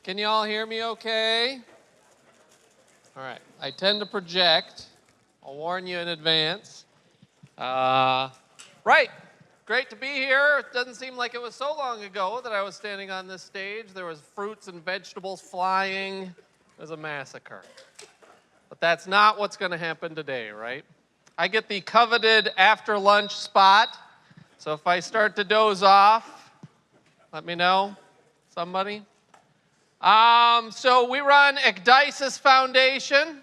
Can you all hear me okay? All right. I tend to project. I'll warn you in advance. Right. Great to be here. It doesn't seem like it was so long ago that I was standing on this stage. There was fruits and vegetables flying. It was a massacre. But that's not what's going to happen today, right? I get the coveted after-lunch spot. So if I start to doze off, let me know. Somebody? So we run Ecdysis Foundation.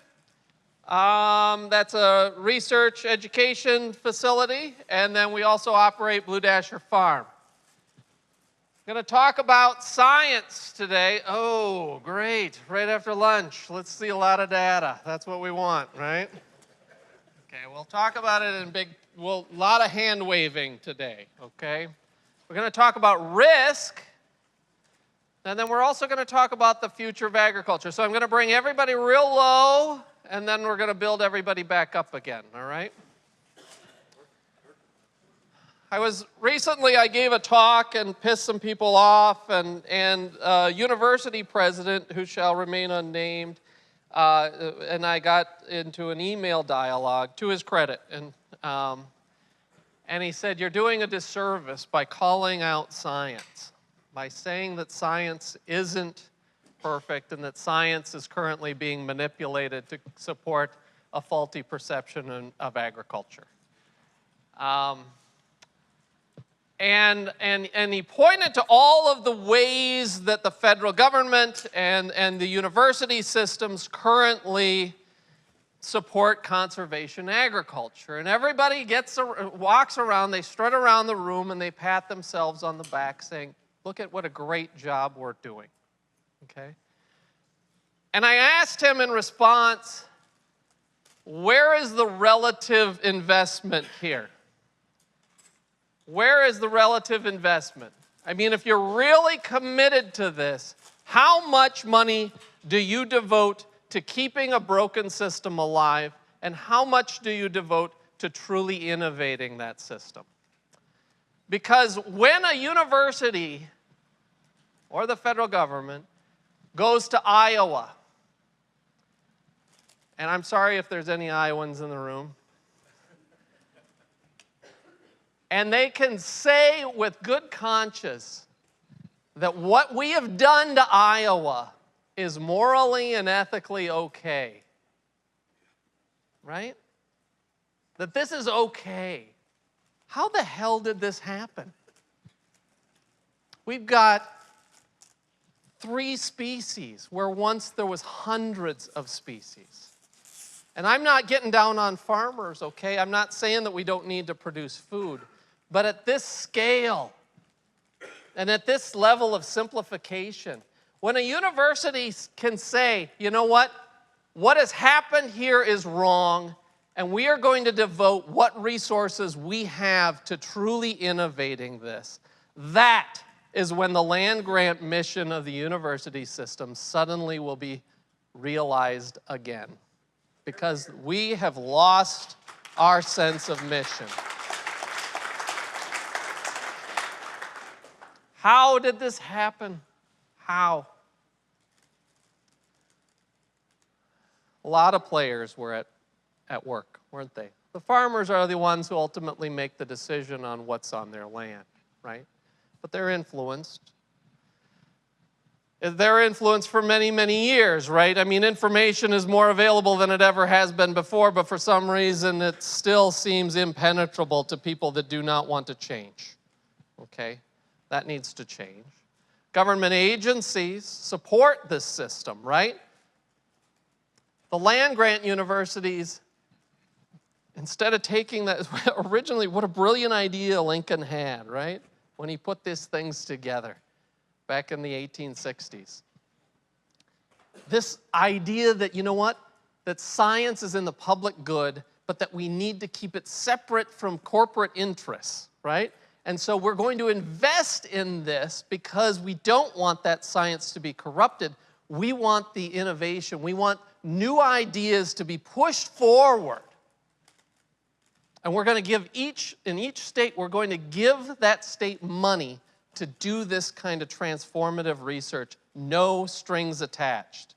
That's a research education facility, and then we also operate Blue Dasher Farm. I'm going to talk about science today. Oh, great, right after lunch. Let's see a lot of data. That's what we want, right? Okay, we'll talk about it in a lot of hand waving today, okay? We're going to talk about risk. And then we're also going to talk about the future of agriculture. So I'm going to bring everybody real low, and then we're going to build everybody back up again, all right? Recently I gave a talk and pissed some people off, and a university president, who shall remain unnamed, and I got into an email dialogue, to his credit, and he said, "You're doing a disservice by calling out science, by saying that science isn't perfect and that science is currently being manipulated to support a faulty perception of agriculture." And he pointed to all of the ways that the federal government and the university systems currently support conservation agriculture. And everybody walks around, they strut around the room, and they pat themselves on the back saying, "Look at what a great job we're doing," okay? And I asked him in response, where is the relative investment here? Where is the relative investment? I mean, if you're really committed to this, how much money do you devote to keeping a broken system alive, and how much do you devote to truly innovating that system? Because when a university or the federal government goes to Iowa, and I'm sorry if there's any Iowans in the room, and they can say with good conscience that what we have done to Iowa is morally and ethically okay, right? That this is okay. How the hell did this happen? We've got 3 species where once there was hundreds of species. And I'm not getting down on farmers, okay? I'm not saying that we don't need to produce food. But at this scale and at this level of simplification, when a university can say, you know what has happened here is wrong, and we are going to devote what resources we have to truly innovating this, that is when the land-grant mission of the university system suddenly will be realized again, because we have lost our sense of mission. How did this happen? How? A lot of players were at work, weren't they? The farmers are the ones who ultimately make the decision on what's on their land, right? But they're influenced. They're influenced for many, many years, right? I mean, information is more available than it ever has been before, but for some reason it still seems impenetrable to people that do not want to change, okay? That needs to change. Government agencies support this system, right? The land-grant universities, instead of taking that, originally, what a brilliant idea Lincoln had, right? When he put these things together back in the 1860s. This idea that, you know what? That science is in the public good, but that we need to keep it separate from corporate interests, right? And so we're going to invest in this because we don't want that science to be corrupted. We want the innovation. We want new ideas to be pushed forward. And we're going to give in each state, we're going to give that state money to do this kind of transformative research no strings attached.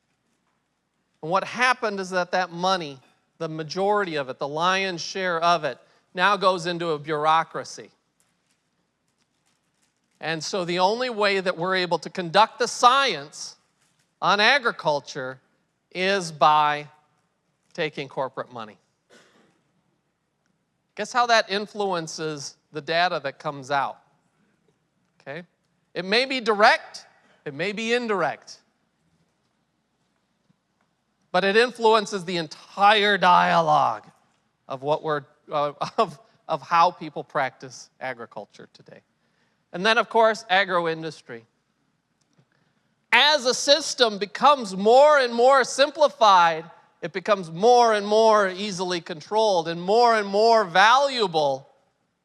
And what happened is that money, the majority of it, the lion's share of it, now goes into a bureaucracy. And so the only way that we're able to conduct the science on agriculture is by taking corporate money. Guess how that influences the data that comes out? Okay? It may be direct, it may be indirect, but it influences the entire dialogue of what we're of how people practice agriculture today. And then, of course, agro-industry. As a system becomes more and more simplified, it becomes more and more easily controlled and more valuable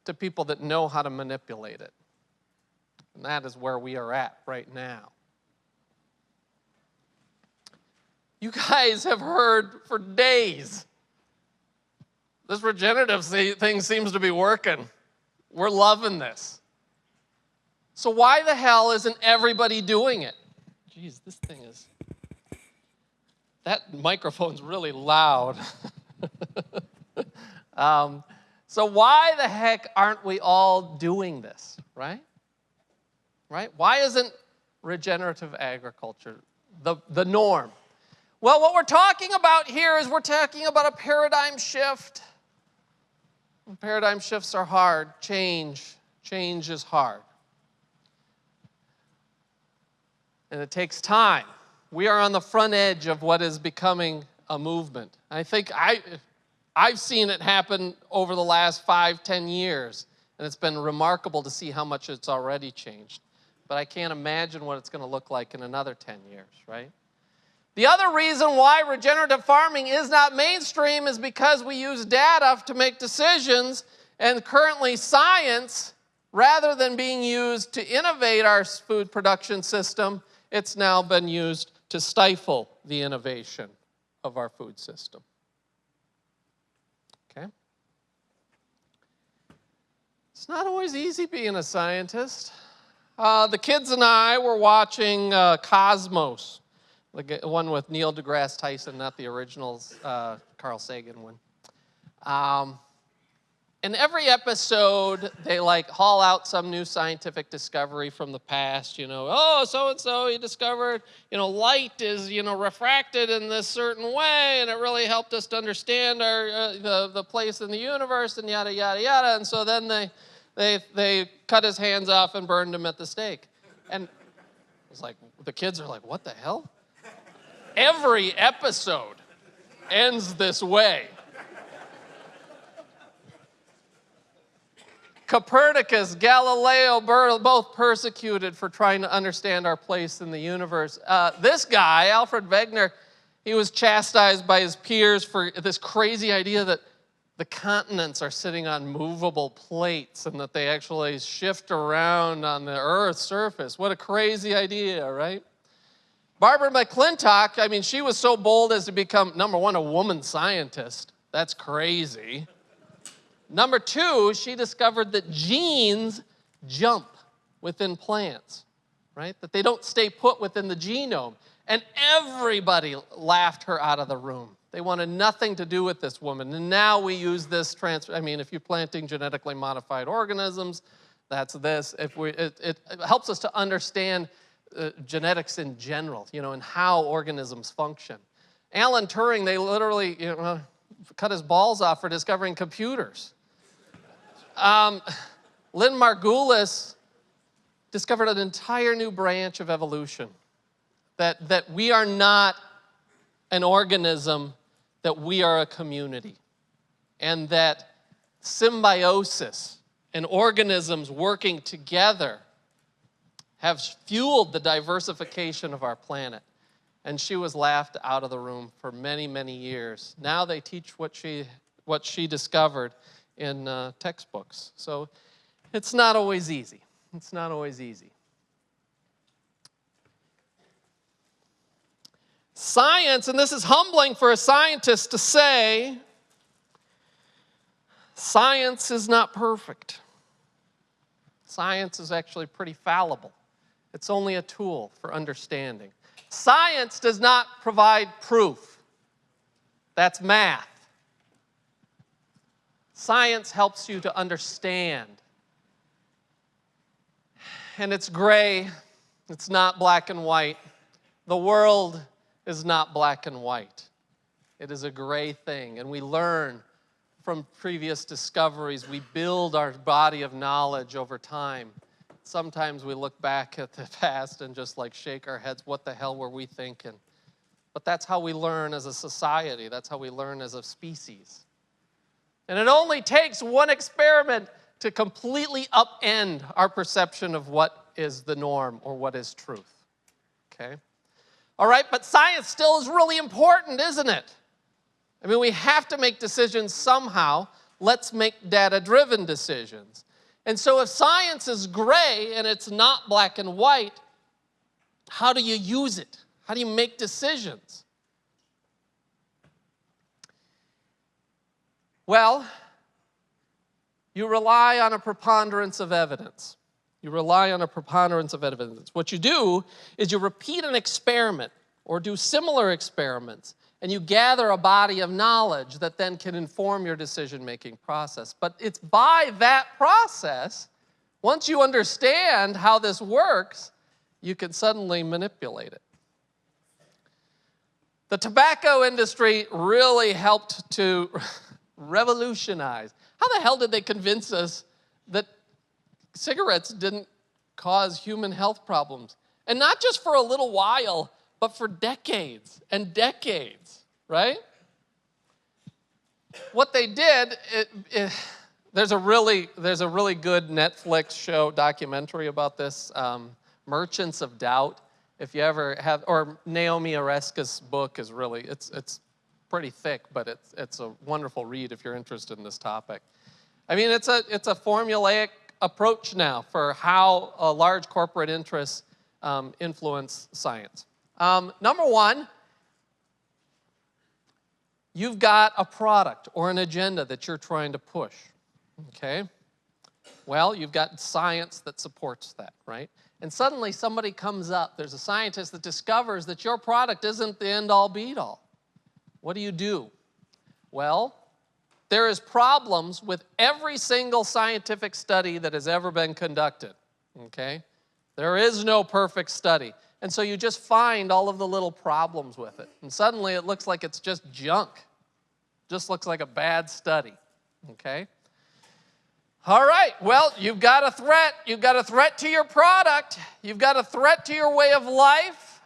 to people that know how to manipulate it. And that is where we are at right now. You guys have heard for days, this regenerative thing seems to be working. We're loving this. So why the hell isn't everybody doing it? Geez, this thing is... That microphone's really loud. So why the heck aren't we all doing this, right? Right? Why isn't regenerative agriculture the norm? Well, what we're talking about here is we're talking about a paradigm shift. Paradigm shifts are hard. Change is hard. And it takes time. We are on the front edge of what is becoming a movement. I think I've seen it happen over the last 5-10 years, and it's been remarkable to see how much it's already changed. But I can't imagine what it's going to look like in another 10 years, right? The other reason why regenerative farming is not mainstream is because we use data to make decisions, and currently science, rather than being used to innovate our food production system, it's now been used to stifle the innovation of our food system. Okay? It's not always easy being a scientist. The kids and I were watching Cosmos, the one with Neil deGrasse Tyson, not the original Carl Sagan one. In every episode, they haul out some new scientific discovery from the past. Oh, so-and-so, he discovered, light is, refracted in this certain way, and it really helped us to understand the place in the universe, and yada, yada, yada. And so then they cut his hands off and burned him at the stake. And it's like, the kids are like, what the hell? Every episode ends this way. Copernicus, Galileo, both persecuted for trying to understand our place in the universe. This guy, Alfred Wegener, he was chastised by his peers for this crazy idea that the continents are sitting on movable plates and that they actually shift around on the Earth's surface. What a crazy idea, right? Barbara McClintock, she was so bold as to become, number one, a woman scientist. That's crazy. Number two, she discovered that genes jump within plants, right? That they don't stay put within the genome. And everybody laughed her out of the room. They wanted nothing to do with this woman. And now we use this if you're planting genetically modified organisms, that's this. It helps us to understand genetics in general, and how organisms function. Alan Turing, they literally cut his balls off for discovering computers. Lynn Margulis discovered an entire new branch of evolution, that we are not an organism, that we are a community, and that symbiosis and organisms working together have fueled the diversification of our planet. And she was laughed out of the room for many, many years. Now they teach what she discovered in textbooks. So it's not always easy. It's not always easy. Science, and this is humbling for a scientist to say, science is not perfect. Science is actually pretty fallible. It's only a tool for understanding. Science does not provide proof. That's math. Science helps you to understand. And it's gray. It's not black and white. The world is not black and white. It is a gray thing, and we learn from previous discoveries. We build our body of knowledge over time. Sometimes we look back at the past and just like shake our heads, what the hell were we thinking? But that's how we learn as a society. That's how we learn as a species. And it only takes one experiment to completely upend our perception of what is the norm or what is truth. Okay? All right, but science still is really important, isn't it? I mean, we have to make decisions somehow. Let's make data-driven decisions. And so if science is gray and it's not black and white, how do you use it? How do you make decisions? Well, you rely on a preponderance of evidence. You rely on a preponderance of evidence. What you do is you repeat an experiment or do similar experiments, and you gather a body of knowledge that then can inform your decision-making process. But it's by that process, once you understand how this works, you can suddenly manipulate it. The tobacco industry really helped to revolutionize. How the hell did they convince us that cigarettes didn't cause human health problems? And not just for a little while, but for decades and decades, right? What they did, there's a really good Netflix show documentary about this, Merchants of Doubt. If you ever have, or Naomi Oreskes' book is really, it's pretty thick, but it's a wonderful read if you're interested in this topic. I mean, it's a formulaic approach now for how large corporate interests influence science. Number one, you've got a product or an agenda that you're trying to push, okay? Well, you've got science that supports that, right? And suddenly somebody comes up, there's a scientist that discovers that your product isn't the end-all, be-all. What do? Well, there is problems with every single scientific study that has ever been conducted, okay? There is no perfect study. And so you just find all of the little problems with it. And suddenly it looks like it's just junk. Just looks like a bad study, okay? All right, well, you've got a threat. You've got a threat to your product. You've got a threat to your way of life.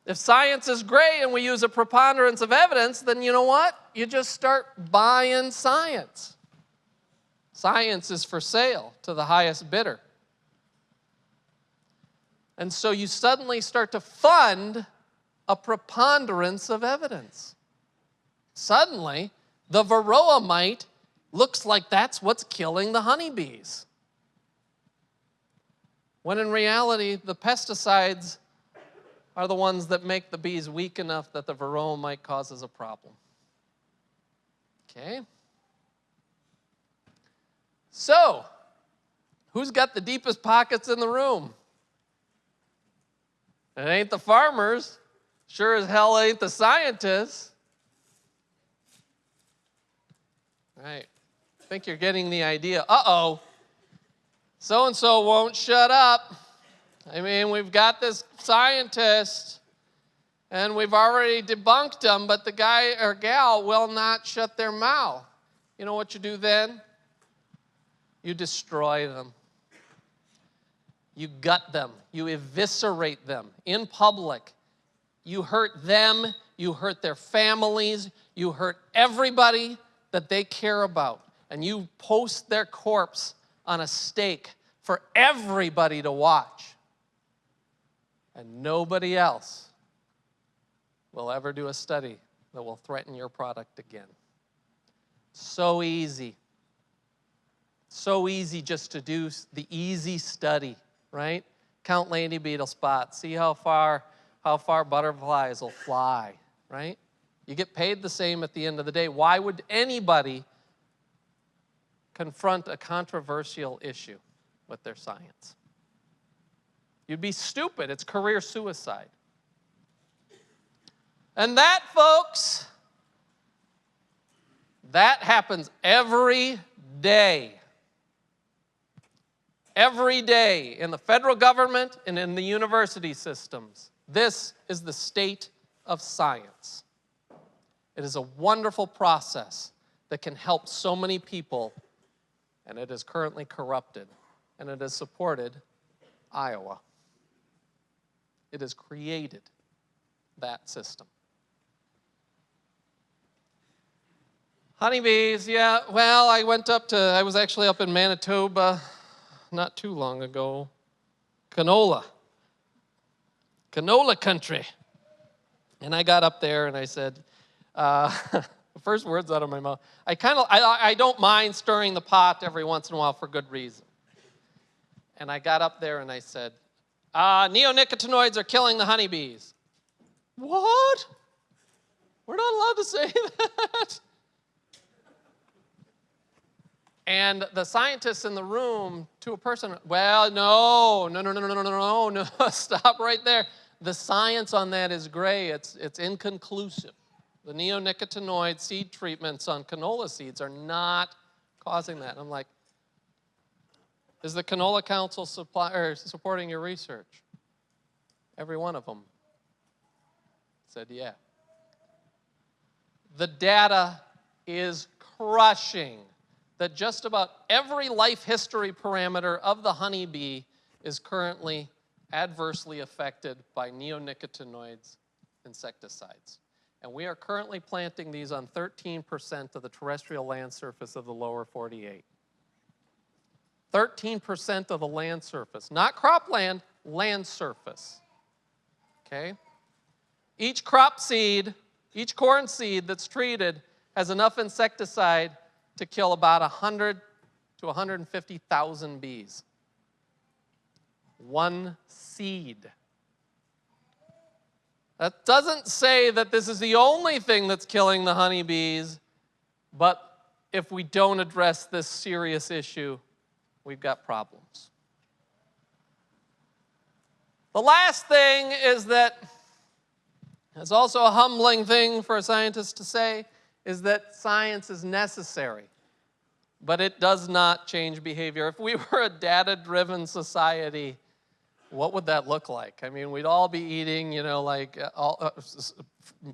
If science is gray and we use a preponderance of evidence, then you know what? You just start buying science. Science is for sale to the highest bidder. And so you suddenly start to fund a preponderance of evidence. Suddenly, the varroa mite looks like that's what's killing the honeybees. When in reality, the pesticides are the ones that make the bees weak enough that the varroa mite causes a problem. Okay? So, who's got the deepest pockets in the room? It ain't the farmers. Sure as hell ain't the scientists. Right. I think you're getting the idea. Uh-oh. So-and-so won't shut up. I mean, we've got this scientist, and we've already debunked him, but the guy or gal will not shut their mouth. You know what you do then? You destroy them. You gut them. You eviscerate them in public. You hurt them. You hurt their families. You hurt everybody that they care about. And you post their corpse on a stake for everybody to watch. And nobody else will ever do a study that will threaten your product again. So easy. So easy just to do the easy study, right? Count lady beetle spots. See how far butterflies will fly, right? You get paid the same at the end of the day. Why would anybody confront a controversial issue with their science? You'd be stupid. It's career suicide. And that, folks, that happens every day. Every day in the federal government and in the university systems. This is the state of science. It is a wonderful process that can help so many people, and it is currently corrupted, and it has supported Iowa. It has created that system. Honeybees, yeah, well, I was actually up in Manitoba not too long ago. Canola country. And I got up there and I said, the first words out of my mouth, I don't mind stirring the pot every once in a while for good reason. And I got up there and I said, neonicotinoids are killing the honeybees. What? We're not allowed to say that. And the scientists in the room, to a person, well, no, stop right there. The science on that is gray. It's inconclusive. The neonicotinoid seed treatments on canola seeds are not causing that. And I'm like, is the Canola Council supporting your research? Every one of them said, yeah. The data is crushing that just about every life history parameter of the honeybee is currently adversely affected by neonicotinoids insecticides. And we are currently planting these on 13% of the terrestrial land surface of the lower 48. 13% of the land surface, not cropland, land surface. Okay? Each crop seed, each corn seed that's treated has enough insecticide to kill about 100 to 150,000 bees. One seed. That doesn't say that this is the only thing that's killing the honeybees, but if we don't address this serious issue, we've got problems. The last thing is that, it's also a humbling thing for a scientist to say, is that science is necessary, but it does not change behavior. If we were a data-driven society, what would that look like? I mean, we'd all be eating, a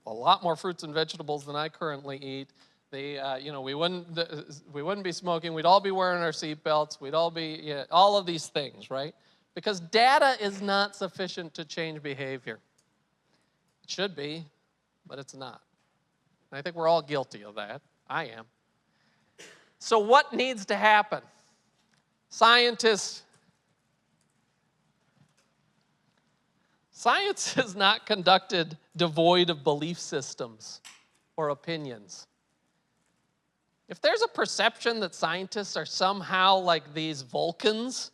lot more fruits and vegetables than I currently eat. We wouldn't be smoking. We'd all be wearing our seatbelts. We'd all be, all of these things, right? Because data is not sufficient to change behavior. It should be, but it's not. And I think we're all guilty of that. I am. So what needs to happen? Science is not conducted devoid of belief systems or opinions. If there's a perception that scientists are somehow like these Vulcans,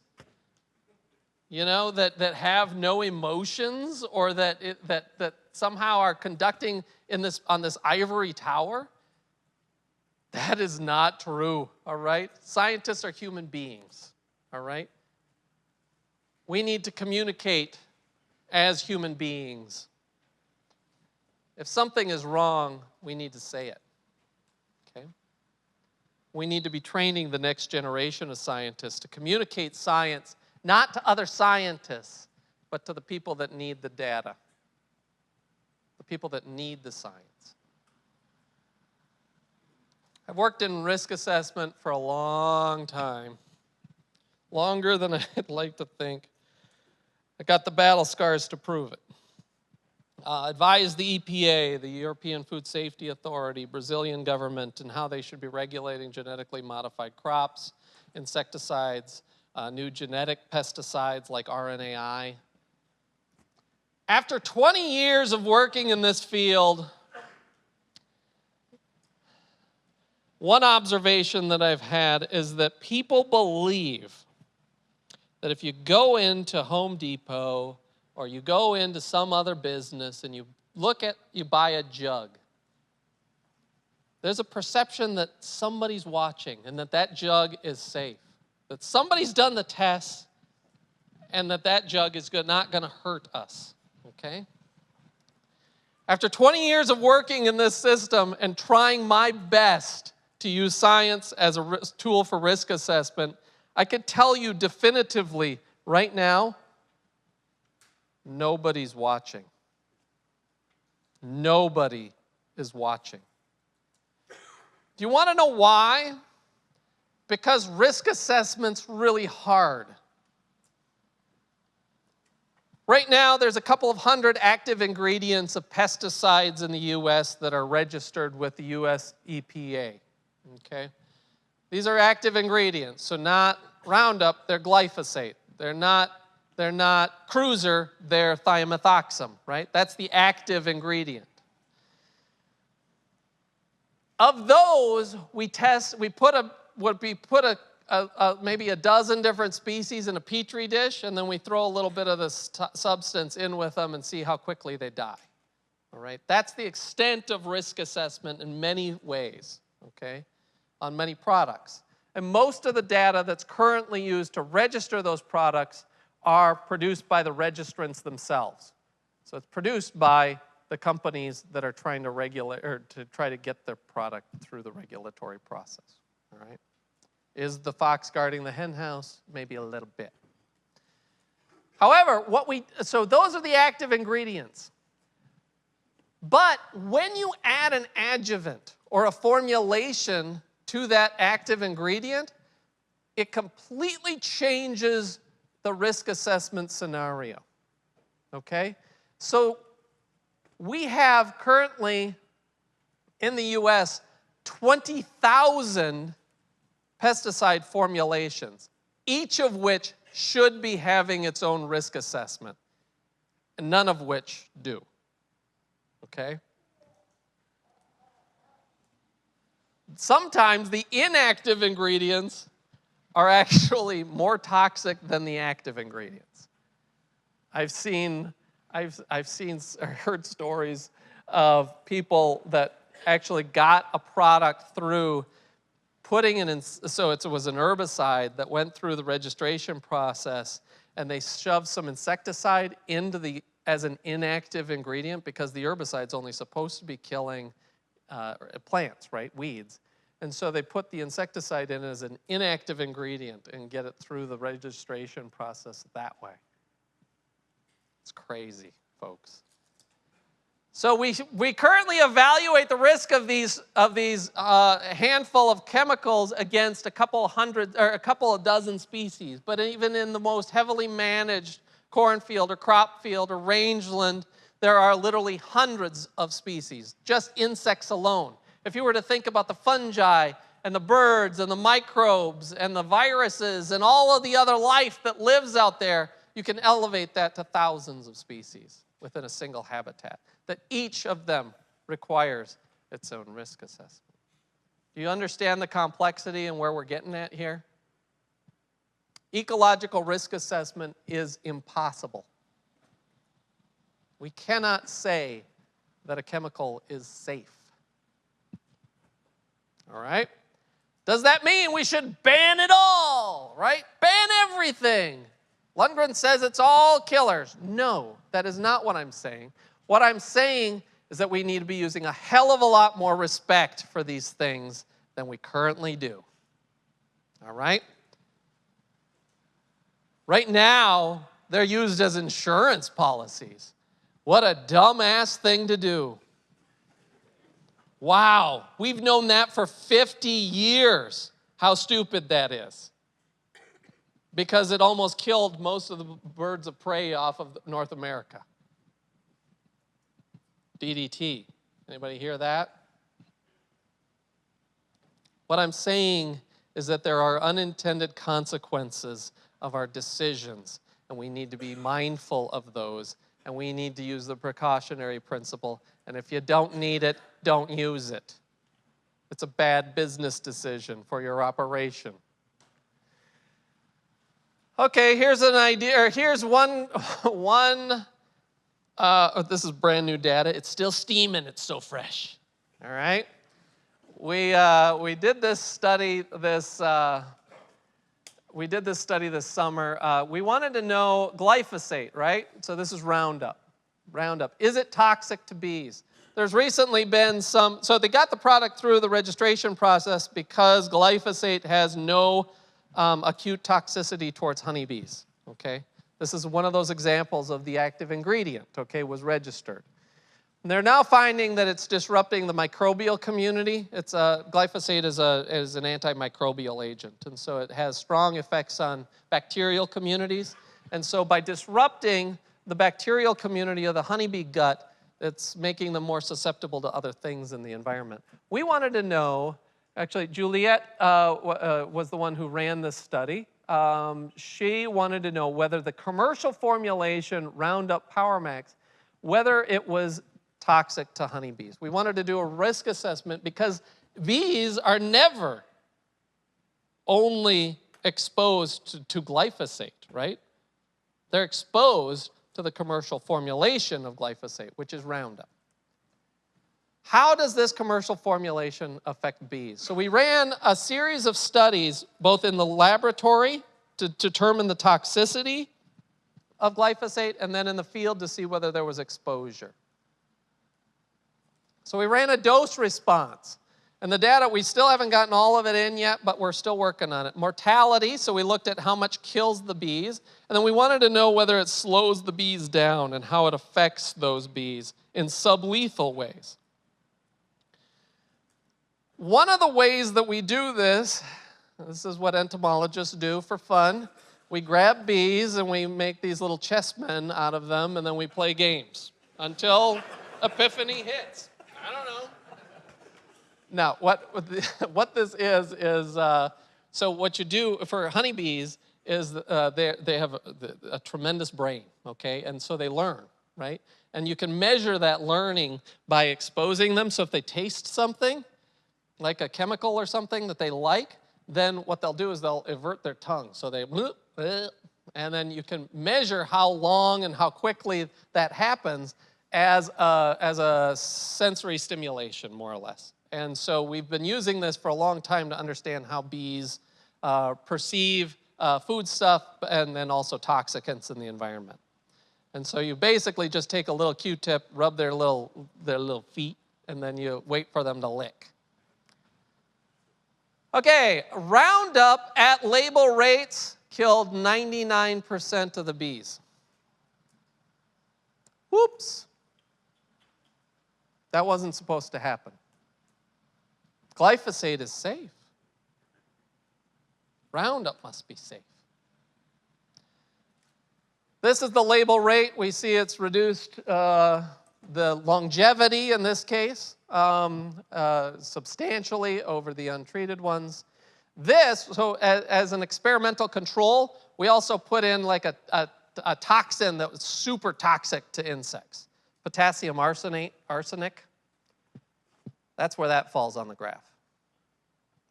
that have no emotions, or that somehow are conducting on this ivory tower, that is not true, all right? Scientists are human beings, all right? We need to communicate as human beings. If something is wrong, we need to say it, okay? We need to be training the next generation of scientists to communicate science, not to other scientists, but to the people that need the data, the people that need the science. I've worked in risk assessment for a long time, longer than I'd like to think. I got the battle scars to prove it. Advised the EPA, the European Food Safety Authority, Brazilian government, and how they should be regulating genetically modified crops, insecticides, new genetic pesticides like RNAi. After 20 years of working in this field, one observation that I've had is that people believe that if you go into Home Depot or you go into some other business and you buy a jug, there's a perception that somebody's watching and that jug is safe, that somebody's done the tests and that jug is not going to hurt us, okay? After 20 years of working in this system and trying my best to use science as a tool for risk assessment, I could tell you definitively right now, nobody's watching. Nobody is watching. Do you want to know why? Because risk assessment's really hard. Right now, there's a couple of hundred active ingredients of pesticides in the U.S. that are registered with the U.S. EPA, okay? These are active ingredients, so not Roundup, they're glyphosate. They're not cruiser, they're thiamethoxam, right? That's the active ingredient. Of those, we put maybe a dozen different species in a petri dish, and then we throw a little bit of this substance in with them and see how quickly they die. All right? That's the extent of risk assessment in many ways, okay, on many products. And most of the data that's currently used to register those products are produced by the registrants themselves. So it's produced by the companies that are trying to regulate or to try to get their product through the regulatory process. All right? Is the fox guarding the hen house? Maybe a little bit. However, so those are the active ingredients. But when you add an adjuvant or a formulation to that active ingredient, it completely changes the risk assessment scenario. Okay? So we have currently in the US 20,000 pesticide formulations, each of which should be having its own risk assessment, and none of which do. Okay? Sometimes the inactive ingredients are actually more toxic than the active ingredients. I've heard stories of people that actually got a product through putting it in, so it was an herbicide that went through the registration process, and they shoved some insecticide into as an inactive ingredient because the herbicide's only supposed to be killing plants, right, weeds. And so they put the insecticide in as an inactive ingredient and get it through the registration process that way. It's crazy, folks. So we currently evaluate the risk of these handful of chemicals against a couple of dozen species. But even in the most heavily managed cornfield or crop field or rangeland, there are literally hundreds of species, just insects alone. If you were to think about the fungi and the birds and the microbes and the viruses and all of the other life that lives out there, you can elevate that to thousands of species within a single habitat, that each of them requires its own risk assessment. Do you understand the complexity and where we're getting at here? Ecological risk assessment is impossible. We cannot say that a chemical is safe. All right? Does that mean we should ban it all, right? Ban everything. Lundgren says it's all killers. No, that is not what I'm saying. What I'm saying is that we need to be using a hell of a lot more respect for these things than we currently do. All right? Right now, they're used as insurance policies. What a dumbass thing to do. Wow, we've known that for 50 years, how stupid that is. Because it almost killed most of the birds of prey off of North America. DDT. Anybody hear that? What I'm saying is that there are unintended consequences of our decisions, and we need to be mindful of those, and we need to use the precautionary principle, and if you don't need it, don't use it. It's a bad business decision for your operation. Okay, here's an idea, or here's one this is brand new data. It's still steaming, it's so fresh. All right? We did this study, this we did this study this summer. We wanted to know glyphosate, right? So this is Roundup. Roundup, is it toxic to bees? There's recently been so they got the product through the registration process because glyphosate has no acute toxicity towards honeybees, okay? This is one of those examples of the active ingredient, okay, was registered. And they're now finding that it's disrupting the microbial community. Glyphosate is an antimicrobial agent, and so it has strong effects on bacterial communities. And so by disrupting the bacterial community of the honeybee gut, it's making them more susceptible to other things in the environment. We wanted to know, actually, Juliet was the one who ran this study. She wanted to know whether the commercial formulation Roundup PowerMax, whether it was toxic to honeybees. We wanted to do a risk assessment because bees are never only exposed to glyphosate, right? They're exposed to the commercial formulation of glyphosate, which is Roundup. How does this commercial formulation affect bees? So we ran a series of studies, both in the laboratory to determine the toxicity of glyphosate, and then in the field to see whether there was exposure. So we ran a dose response. And the data, we still haven't gotten all of it in yet, but we're still working on it. Mortality, so we looked at how much kills the bees. And then we wanted to know whether it slows the bees down and how it affects those bees in sublethal ways. One of the ways that we do this is what entomologists do for fun. We grab bees and we make these little chessmen out of them, and then we play games until epiphany hits. I don't know. Now, what this is so what you do for honeybees is they have a tremendous brain, okay? And so they learn, right? And you can measure that learning by exposing them. So if they taste something, like a chemical or something that they like, then what they'll do is they'll avert their tongue. So they, and then you can measure how long and how quickly that happens as a sensory stimulation, more or less. And so we've been using this for a long time to understand how bees perceive food stuff and then also toxicants in the environment. And so you basically just take a little Q-tip, rub their little feet, and then you wait for them to lick. Okay, Roundup at label rates killed 99% of the bees. Whoops. That wasn't supposed to happen. Glyphosate is safe. Roundup must be safe. This is the label rate. We see it's reduced the longevity in this case substantially over the untreated ones. So as an experimental control, we also put in like a toxin that was super toxic to insects. Potassium arsenic. That's where that falls on the graph.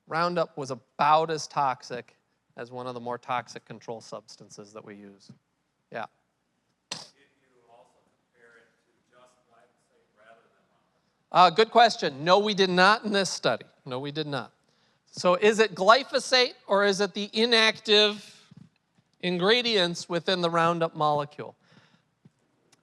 Roundup was about as toxic as one of the more toxic control substances that we use. Yeah. Did you also compare it to just glyphosate rather than Roundup? Good question. No, we did not in this study. No, we did not. So is it glyphosate or is it the inactive ingredients within the Roundup molecule?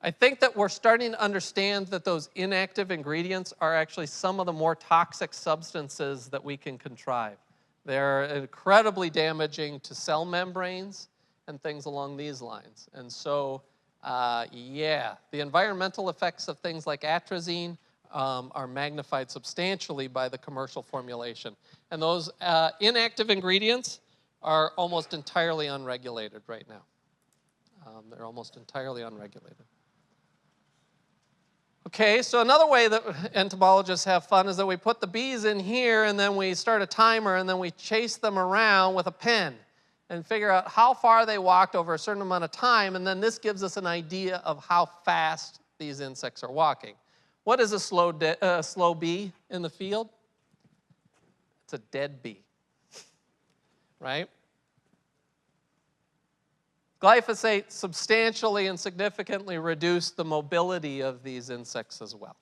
I think that we're starting to understand that those inactive ingredients are actually some of the more toxic substances that we can contrive. They're incredibly damaging to cell membranes and things along these lines. And so, yeah, the environmental effects of things like atrazine are magnified substantially by the commercial formulation. And those inactive ingredients are almost entirely unregulated right now. They're almost entirely unregulated. Okay, so another way that entomologists have fun is that we put the bees in here and then we start a timer and then we chase them around with a pen and figure out how far they walked over a certain amount of time, and then this gives us an idea of how fast these insects are walking. What is a slow bee in the field? It's a dead bee, right? Glyphosate substantially and significantly reduced the mobility of these insects as well.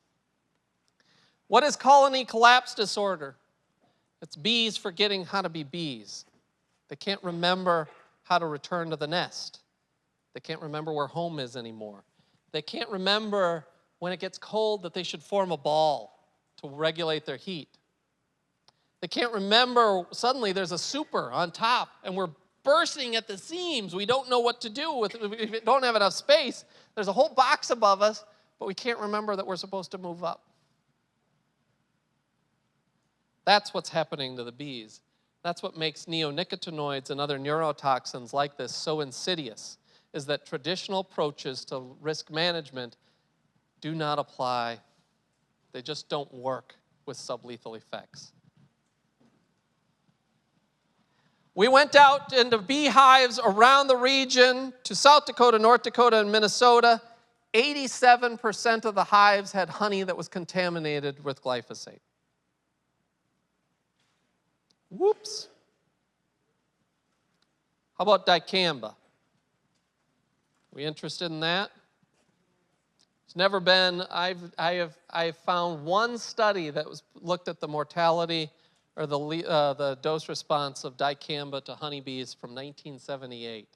What is colony collapse disorder? It's bees forgetting how to be bees. They can't remember how to return to the nest. They can't remember where home is anymore. They can't remember when it gets cold that they should form a ball to regulate their heat. They can't remember suddenly there's a super on top and we're bursting at the seams. We don't know what to do if we don't have enough space. There's a whole box above us, but we can't remember that we're supposed to move up. That's what's happening to the bees. That's what makes neonicotinoids and other neurotoxins like this so insidious, is that traditional approaches to risk management do not apply. They just don't work with sublethal effects. We went out into beehives around the region to South Dakota, North Dakota, and Minnesota. 87% of the hives had honey that was contaminated with glyphosate. Whoops. How about dicamba? We interested in that? It's never been, I have found one study that was looked at the mortality or the dose response of dicamba to honeybees from 1978.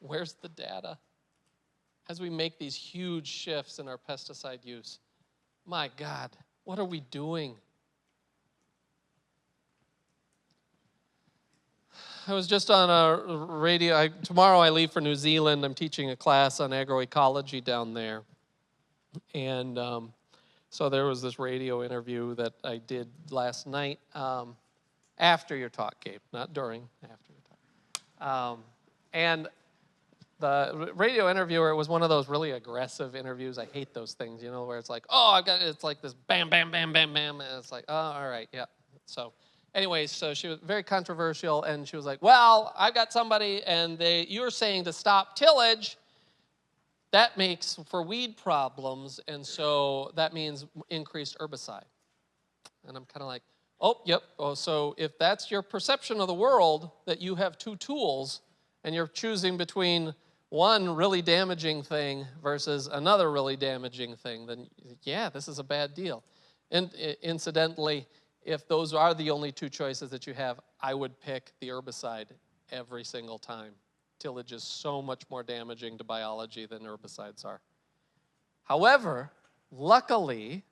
Where's the data? As we make these huge shifts in our pesticide use, my God, what are we doing? I was just on a radio. Tomorrow I leave for New Zealand. I'm teaching a class on agroecology down there. And so there was this radio interview that I did last night after your talk, Gabe, not during, after your talk. And the radio interviewer was one of those really aggressive interviews. I hate those things, you know, where it's like, oh, it's like this bam, bam, bam, bam, bam. And it's like, oh, all right, yeah. So anyways, so she was very controversial, and she was like, well, I've got somebody, and you're saying to stop tillage. That makes for weed problems, and so that means increased herbicide. And I'm kind of like, oh, yep. Oh, so if that's your perception of the world, that you have two tools, and you're choosing between one really damaging thing versus another really damaging thing, then yeah, this is a bad deal. And incidentally, if those are the only two choices that you have, I would pick the herbicide every single time. Tillage is so much more damaging to biology than herbicides are. However, luckily,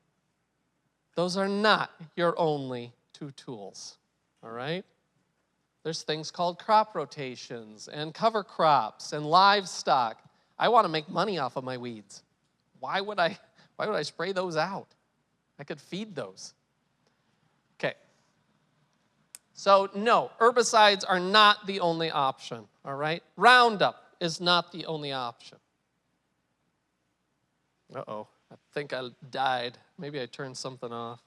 those are not your only two tools, all right? There's things called crop rotations and cover crops and livestock. I want to make money off of my weeds. Why would I spray those out? I could feed those. Okay. So no, herbicides are not the only option, all right? Roundup is not the only option. Uh-oh, I think I died. Maybe I turned something off.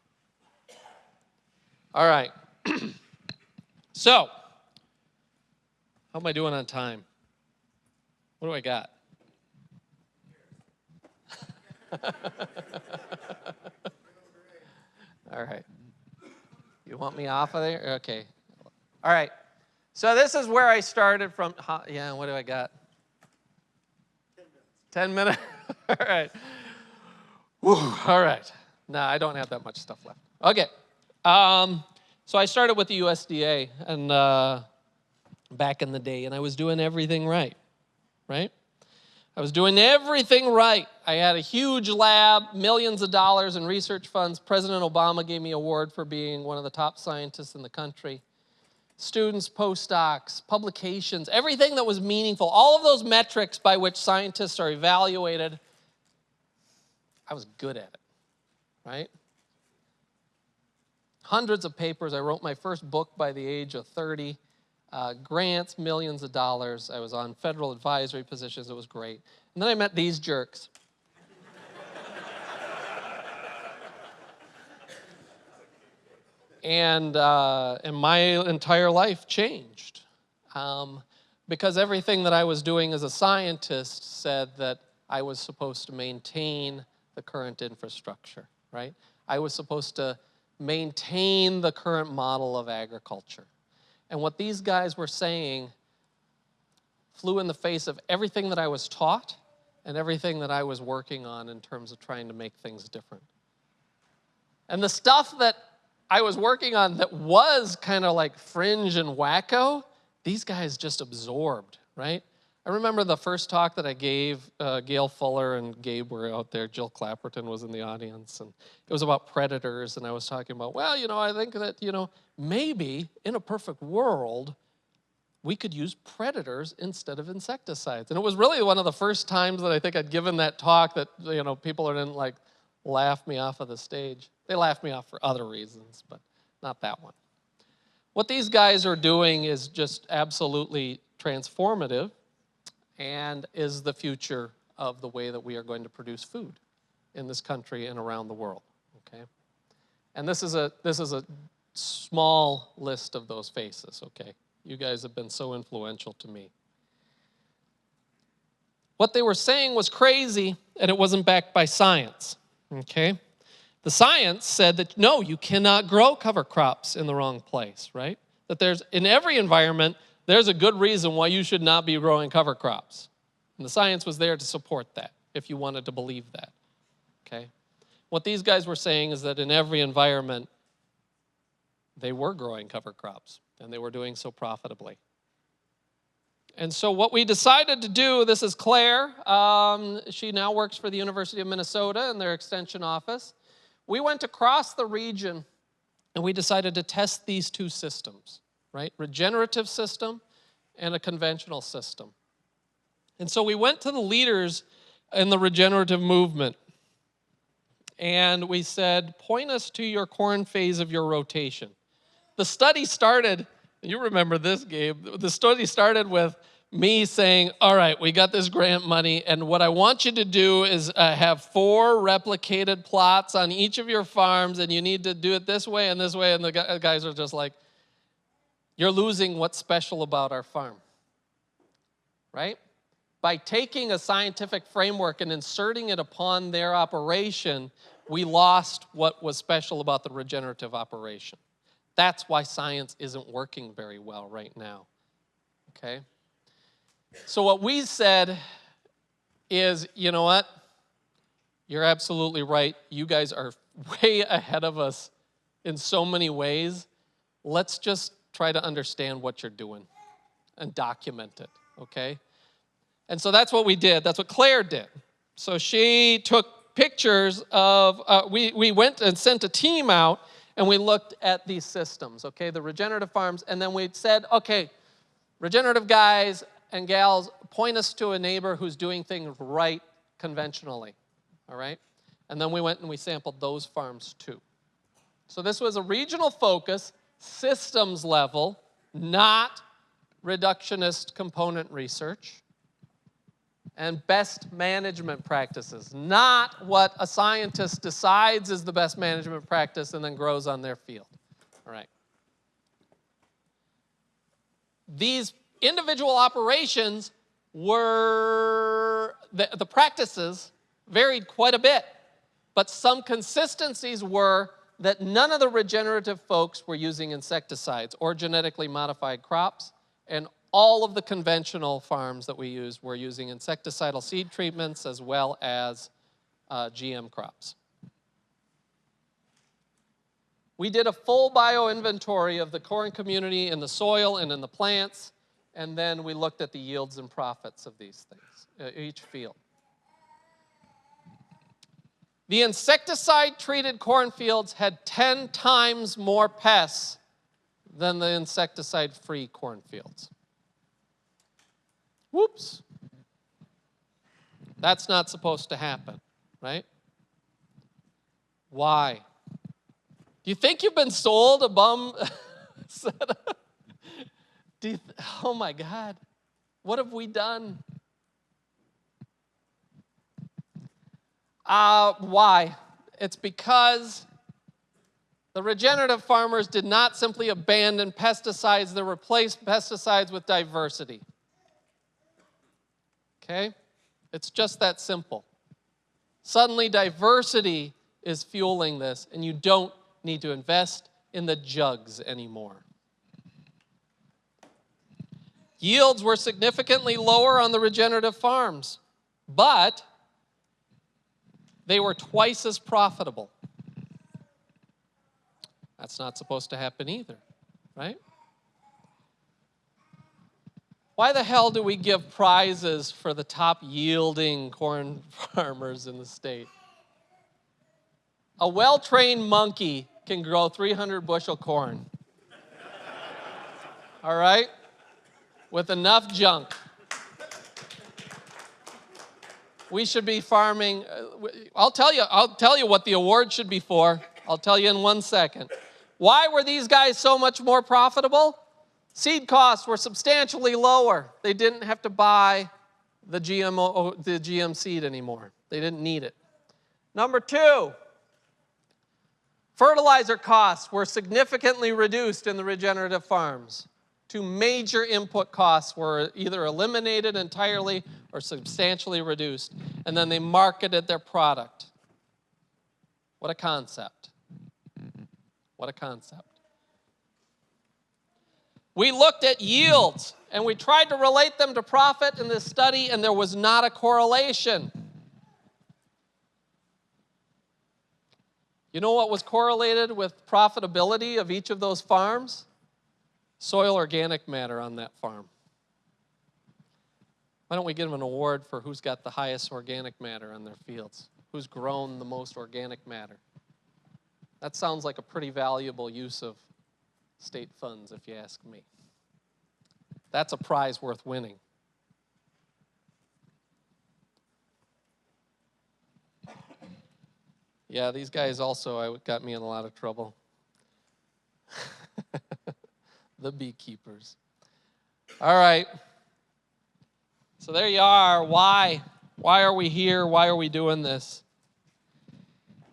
All right. So, how am I doing on time? What do I got? All right. You want me off of there? Okay. All right. So this is where I started from. Yeah, what do I got? 10 minutes. 10 minutes? All right. Whew, all right. No, I don't have that much stuff left. Okay. So I started with the USDA and back in the day, and I was doing everything right? I was doing everything right. I had a huge lab, millions of dollars in research funds. President Obama gave me an award for being one of the top scientists in the country. Students, postdocs, publications, everything that was meaningful, all of those metrics by which scientists are evaluated, I was good at it, right? Hundreds of papers. I wrote my first book by the age of 30. Grants, millions of dollars. I was on federal advisory positions. It was great. And then I met these jerks. And my entire life changed. Because everything that I was doing as a scientist said that I was supposed to maintain the current infrastructure, right? I was supposed to maintain the current model of agriculture. And what these guys were saying flew in the face of everything that I was taught and everything that I was working on in terms of trying to make things different. And the stuff that I was working on that was kind of like fringe and wacko, these guys just absorbed, right? I remember the first talk that I gave, Gail Fuller and Gabe were out there, Jill Clapperton was in the audience, and it was about predators, and I was talking about, well, I think that, maybe in a perfect world, we could use predators instead of insecticides. And it was really one of the first times that I think I'd given that talk that, people didn't like laugh me off of the stage. They laughed me off for other reasons, but not that one. What these guys are doing is just absolutely transformative and is the future of the way that we are going to produce food in this country and around the world, okay? And this is a small list of those faces, okay? You guys have been so influential to me. What they were saying was crazy, and it wasn't backed by science, okay? The science said that, no, you cannot grow cover crops in the wrong place, right? That in every environment, there's a good reason why you should not be growing cover crops. And the science was there to support that, if you wanted to believe that, okay? What these guys were saying is that in every environment, they were growing cover crops, and they were doing so profitably. And so what we decided to do, this is Claire. She now works for the University of Minnesota in their extension office. We went across the region, and we decided to test these two systems, right? Regenerative system and a conventional system. And so we went to the leaders in the regenerative movement, and we said, point us to your corn phase of your rotation. The study started, you remember this, Gabe, the study started with me saying, all right, we got this grant money, and what I want you to do is have 4 replicated plots on each of your farms, and you need to do it this way, and the guys are just like, you're losing what's special about our farm, right? By taking a scientific framework and inserting it upon their operation, we lost what was special about the regenerative operation. That's why science isn't working very well right now, okay? So what we said is, you know what? You're absolutely right. You guys are way ahead of us in so many ways. Let's just try to understand what you're doing and document it, okay? And so that's what we did. That's what Claire did. So she took pictures of, we went and sent a team out, and we looked at these systems, okay, the regenerative farms, and then we said, okay, regenerative guys and gals, point us to a neighbor who's doing things right conventionally, all right? And then we went and we sampled those farms too. So this was a regional focus, systems level, not reductionist component research, and best management practices, not what a scientist decides is the best management practice and then grows on their field. All right. These individual operations were, the practices varied quite a bit, but some consistencies were that none of the regenerative folks were using insecticides or genetically modified crops, and all of the conventional farms that we used were using insecticidal seed treatments as well as GM crops. We did a full bioinventory of the corn community in the soil and in the plants, and then we looked at the yields and profits of these things, each field. The insecticide-treated cornfields had 10 times more pests than the insecticide-free cornfields. Whoops. That's not supposed to happen, right? Why? Do you think you've been sold a bum setup? Oh my God, what have we done? Why? It's because the regenerative farmers did not simply abandon pesticides, they replaced pesticides with diversity. Okay? It's just that simple. Suddenly diversity is fueling this, and you don't need to invest in the jugs anymore. Yields were significantly lower on the regenerative farms, but they were twice as profitable. That's not supposed to happen either, right? Why the hell do we give prizes for the top yielding corn farmers in the state? A well-trained monkey can grow 300 bushel corn. All right? With enough junk. We should be farming. I'll tell you what the award should be for. I'll tell you in 1 second. Why were these guys so much more profitable? Seed costs were substantially lower. They didn't have to buy the GM seed anymore. They didn't need it. Number 2, fertilizer costs were significantly reduced in the regenerative farms. 2 major input costs were either eliminated entirely or substantially reduced. And then they marketed their product. What a concept. What a concept. We looked at yields, and we tried to relate them to profit in this study, and there was not a correlation. You know what was correlated with profitability of each of those farms? Soil organic matter on that farm. Why don't we give them an award for who's got the highest organic matter on their fields? Who's grown the most organic matter? That sounds like a pretty valuable use of state funds, if you ask me. That's a prize worth winning. Yeah, these guys also got me in a lot of trouble. The beekeepers. All right. So there you are. Why? Why are we here? Why are we doing this?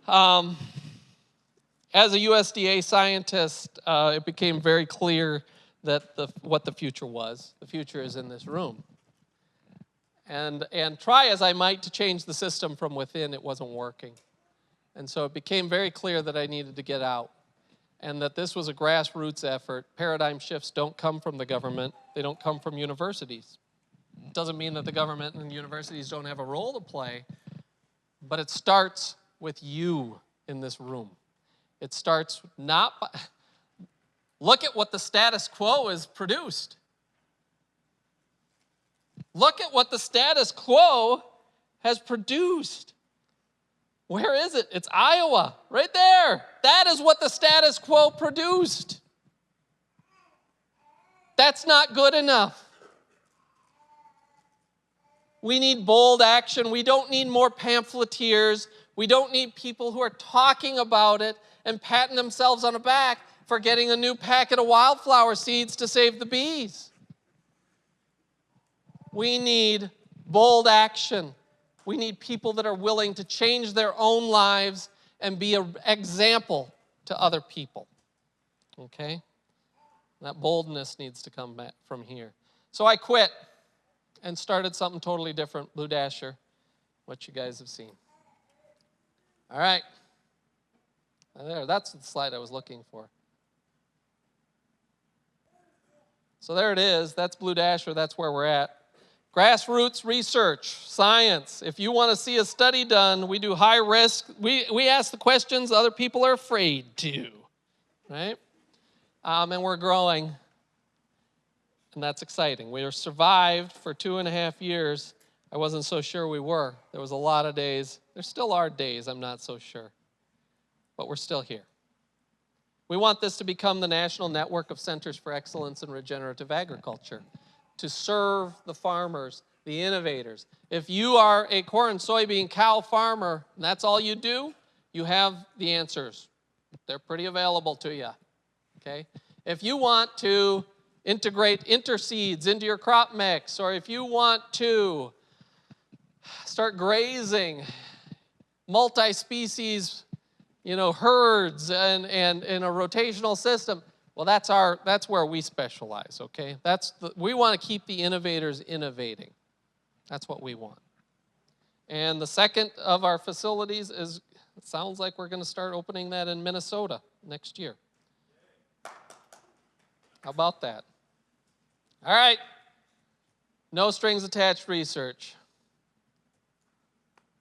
As a USDA scientist, it became very clear that what the future was. The future is in this room. And try as I might to change the system from within, it wasn't working. And so it became very clear that I needed to get out and that this was a grassroots effort. Paradigm shifts don't come from the government. They don't come from universities. It doesn't mean that the government and universities don't have a role to play, but it starts with you in this room. It starts not by, look at what the status quo has produced. Look at what the status quo has produced. Where is it? It's Iowa, right there. That is what the status quo produced. That's not good enough. We need bold action. We don't need more pamphleteers. We don't need people who are talking about it and patting themselves on the back for getting a new packet of wildflower seeds to save the bees. We need bold action. We need people that are willing to change their own lives and be an example to other people. Okay? That boldness needs to come back from here. So I quit and started something totally different, Blue Dasher, what you guys have seen. All right. There, that's the slide I was looking for. So there it is. That's Blue Dasher. That's where we're at. Grassroots research, science. If you want to see a study done, we do high risk. We ask the questions other people are afraid to, right? And we're growing, and that's exciting. We survived for 2.5 years. I wasn't so sure we were. There was a lot of days. There still are days I'm not so sure, but we're still here. We want this to become the national network of centers for excellence in regenerative agriculture, to serve the farmers, the innovators. If you are a corn, soybean, cow farmer, and that's all you do, you have the answers. They're pretty available to you, okay? If you want to integrate interseeds into your crop mix, or if you want to start grazing multi-species, herds and in a rotational system, well, that's where we specialize, okay? We want to keep the innovators innovating. That's what we want. And the second of our facilities it sounds like we're going to start opening that in Minnesota next year. How about that? All right. No strings attached research.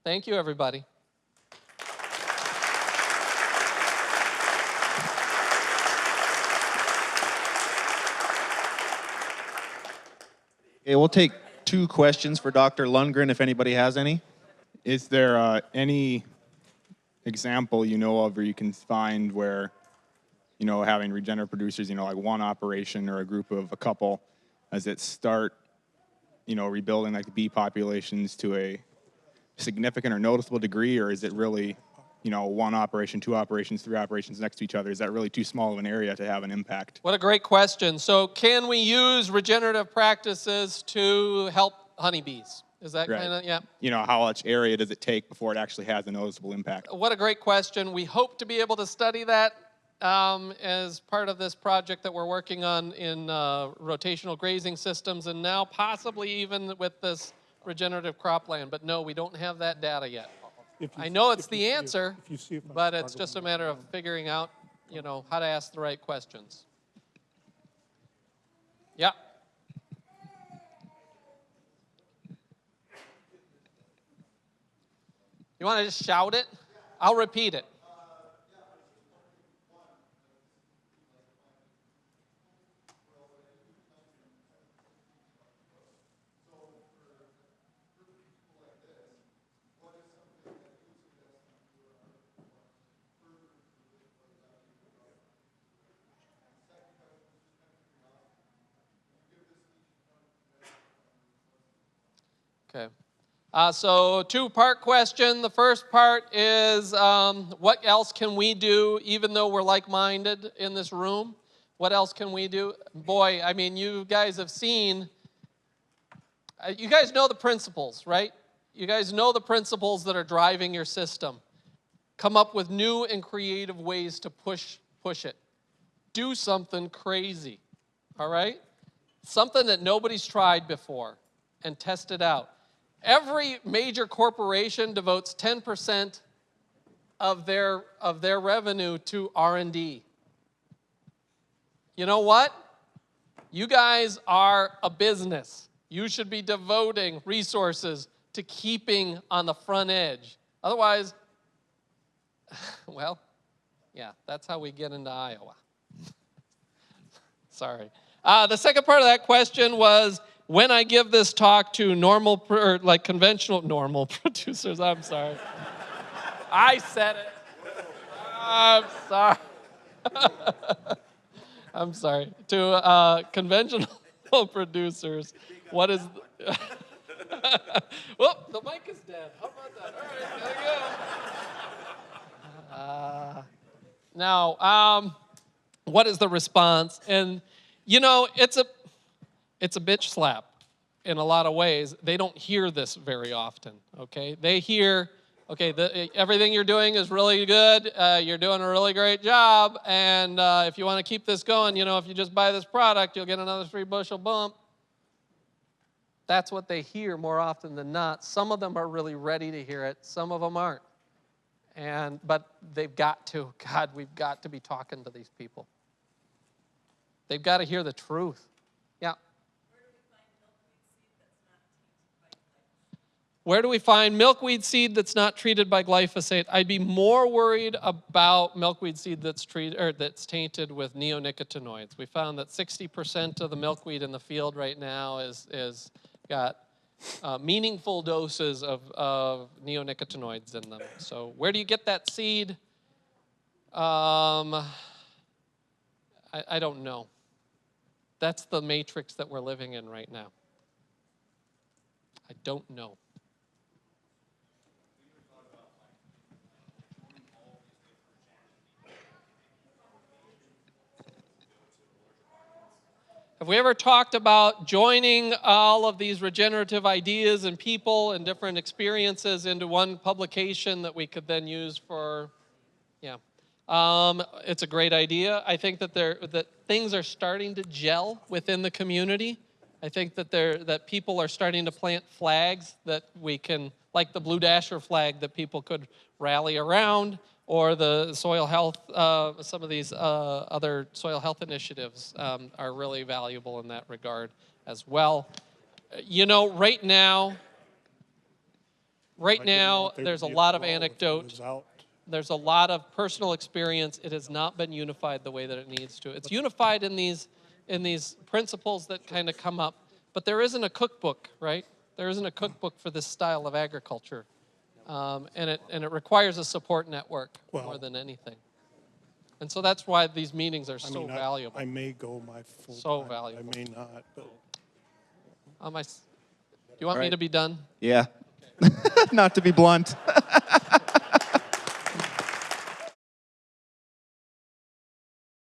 Thank you, everybody. Hey, we'll take 2 questions for Dr. Lundgren if anybody has any. Is there any example you know of or you can find where, having regenerative producers, like one operation or a group of a couple, as it start, rebuilding like the bee populations to a significant or noticeable degree, or is it really, 1 operation, 2 operations, 3 operations next to each other? Is that really too small of an area to have an impact? What a great question. So can we use regenerative practices to help honeybees? Is that Right. kind of, yeah? How much area does it take before it actually has a noticeable impact? What a great question. We hope to be able to study that as part of this project that we're working on in rotational grazing systems, and now possibly even with this regenerative cropland. But no, we don't have that data yet. I know it's the answer, but it's just a matter of figuring out, how to ask the right questions. Yeah. You want to just shout it? I'll repeat it. Okay. So 2-part question. The first part is what else can we do, even though we're like-minded in this room? What else can we do? Boy, I mean, you guys have seen, you guys know the principles, right? You guys know the principles that are driving your system. Come up with new and creative ways to push it. Do something crazy, all right? Something that nobody's tried before, and test it out. Every major corporation devotes 10% of their revenue to R&D. You know what? You guys are a business. You should be devoting resources to keeping on the front edge. Otherwise, well, yeah, that's how we get into Iowa. Sorry. The second part of that question was, when I give this talk to conventional producers, I'm sorry. I said it. I'm sorry. I'm sorry. To conventional producers, what is... Whoop, the mic is dead. How about that? All right, there you go. Now, what is the response? And, it's a bitch slap in a lot of ways. They don't hear this very often, okay? They hear, okay, everything you're doing is really good. You're doing a really great job. And if you want to keep this going, if you just buy this product, you'll get another 3-bushel bump. That's what they hear more often than not. Some of them are really ready to hear it. Some of them aren't. But they've got to. God, we've got to be talking to these people. They've got to hear the truth. Yeah. Where do we find milkweed seed that's not treated by glyphosate? I'd be more worried about milkweed seed that's tainted with neonicotinoids. We found that 60% of the milkweed in the field right now is got meaningful doses of neonicotinoids in them. So where do you get that seed? I don't know. That's the matrix that we're living in right now. I don't know. Have we ever talked about joining all of these regenerative ideas and people and different experiences into one publication that we could then use for, yeah. It's a great idea. I think that things are starting to gel within the community. I think that people are starting to plant flags that we can, like the Blue Dasher flag that people could rally around, or the soil health, some of these other soil health initiatives are really valuable in that regard as well. Right now, there's a lot of anecdote. There's a lot of personal experience. It has not been unified the way that it needs to. It's unified in these principles that kind of come up, But there isn't a cookbook, right? There isn't a cookbook for this style of agriculture. And it requires a support network more than anything. And so that's why these meetings are so valuable. I may go my full So time. valuable. I may not, but Do you want me to be done? Yeah. Not to be blunt.